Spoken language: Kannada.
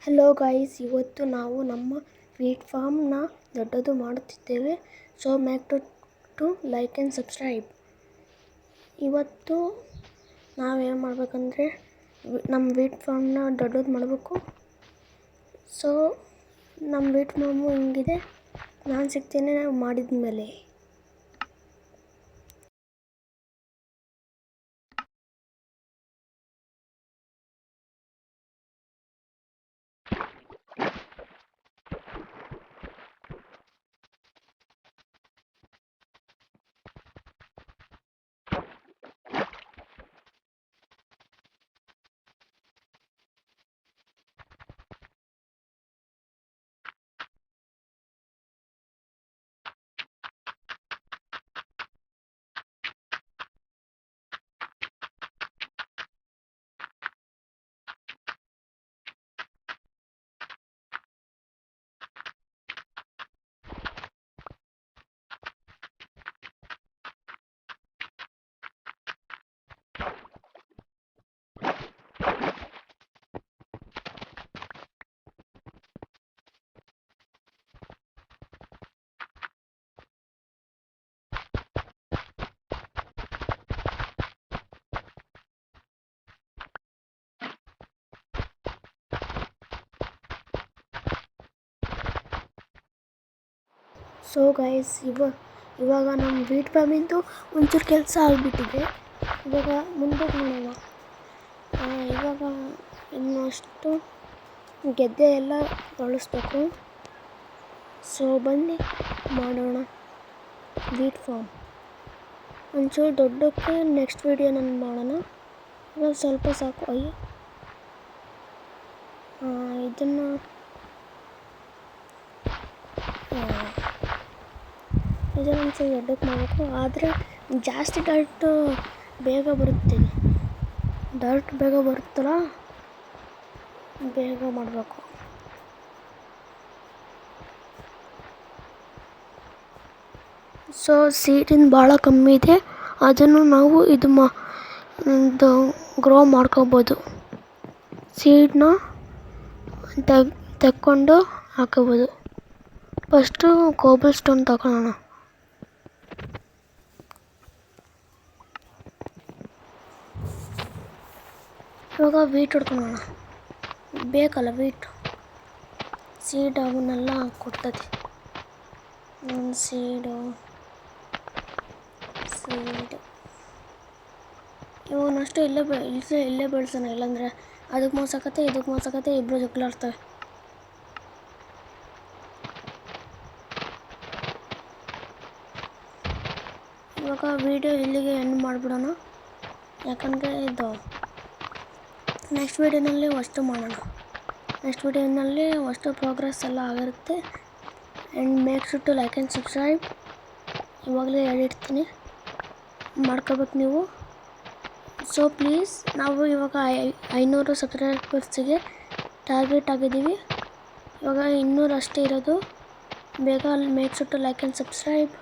ಹಲೋ ಗೈಸ್, ಇವತ್ತು ನಾವು ನಮ್ಮ ವೀಟ್ ಫಾರ್ಮ್ನ ದೊಡ್ಡದು ಮಾಡುತ್ತಿದ್ದೇವೆ. So make to like and subscribe. ಇವತ್ತು ನಾವೇನು ಮಾಡಬೇಕಂದ್ರೆ ನಮ್ಮ ವೀಟ್ ಫಾರ್ಮ್ನ ದೊಡ್ಡದು ಮಾಡಬೇಕು. ಸೊ ನಮ್ಮ ವೀಟ್ ಫಾರ್ಮು ಹಿಂಗಿದೆ. ನಾನು ಸಿಗ್ತೇನೆ ಮಾಡಿದ ಮೇಲೆ. ಸೊ ಗೈಸ್, ಇವಾಗ ನಮ್ಮ ವೀಟ್ ಫಾರ್ಮಿಂದು ಒಂಚೂರು ಕೆಲಸ ಆಗಿಬಿಟ್ಟಿದೆ. ಇವಾಗ ಮುಂದೆ ನೋಡೋಣ. ಇವಾಗ ಇನ್ನಷ್ಟು ಗೆದ್ದೆ ಎಲ್ಲ ಬಳಸಬೇಕು. ಸೊ ಬನ್ನಿ ಮಾಡೋಣ ವೀಟ್ ಫಾರ್ಮ್. ಒಂಚೂರು ದೊಡ್ಡಕ್ಕೆ ನೆಕ್ಸ್ಟ್ ವೀಡಿಯೋ ನಾನು ಮಾಡೋಣ. ಇವಾಗ ಸ್ವಲ್ಪ ಸಾಕು. ಇದನ್ನು ಒಂಚೂರು ದೊಡ್ಡಕ್ಕೆ ಮಾಡಬೇಕು. ಆದರೆ ಜಾಸ್ತಿ ಡರ್ಟ್ ಬೇಗ ಬರುತ್ತಲ್ಲ, ಬೇಗ ಮಾಡಬೇಕು. ಸೊ ಸೀಟಿನ ಭಾಳ ಕಮ್ಮಿ ಇದೆ. ಅದನ್ನು ನಾವು ಇದು ಗ್ರೋ ಮಾಡ್ಕೋಬೋದು. ಸೀಡನ್ನ ತೆಕ್ಕೊಂಡು ಹಾಕೋಬೋದು. ಫಸ್ಟು ಕೋಬಲ್ ಸ್ಟೋನ್ ತಗೊಳ್ಳೋಣ. ಇವಾಗ ವೀಟ್ ಹೊಡ್ಕೊಳ್ಳೋಣ. ಬೇಕಲ್ಲ ವೀಟ್, ಸೀಡ್ ಅವನ್ನೆಲ್ಲ ಕೊಡ್ತದೆ. ಸೀಡು ಇವನಷ್ಟು ಇಲ್ಲೇ ಬೆಳೆಸೋಣ. ಇಲ್ಲಾಂದರೆ ಅದಕ್ಕೆ ಮೋಸಕತ್ತೆ, ಇದಕ್ಕೆ ಮೋಸಕತ್ತೆ, ಇಬ್ಬರು ಜಗ್ಲಾಡ್ತವೆ. ಇವಾಗ ವಿಡಿಯೋ ಇಲ್ಲಿಗೆ ಎಂಡ್ ಮಾಡಿಬಿಡೋಣ. ಯಾಕಂದರೆ ಇದು ನೆಕ್ಸ್ಟ್ ವೀಡಿಯೋನಲ್ಲಿ ಅಷ್ಟು ಮಾಡೋಣ. ನೆಕ್ಸ್ಟ್ ವೀಡಿಯೋನಲ್ಲಿ ಅಷ್ಟು ಪ್ರೋಗ್ರೆಸ್ ಎಲ್ಲ ಆಗಿರುತ್ತೆ. And make sure to like and subscribe. ಇವಾಗಲೇ ಹೇಳಿರ್ತೀನಿ, ಮಾಡ್ಕೋಬೇಕು ನೀವು. ಸೊ ಪ್ಲೀಸ್, ನಾವು ಇವಾಗ 500 ಸಬ್ಸ್ಕ್ರೈಬರ್ಸಿಗೆ ಟಾರ್ಗೆಟ್ ಆಗಿದ್ದೀವಿ. ಇವಾಗ 200 ಅಷ್ಟೇ ಇರೋದು. ಬೇಗ make sure to like and subscribe.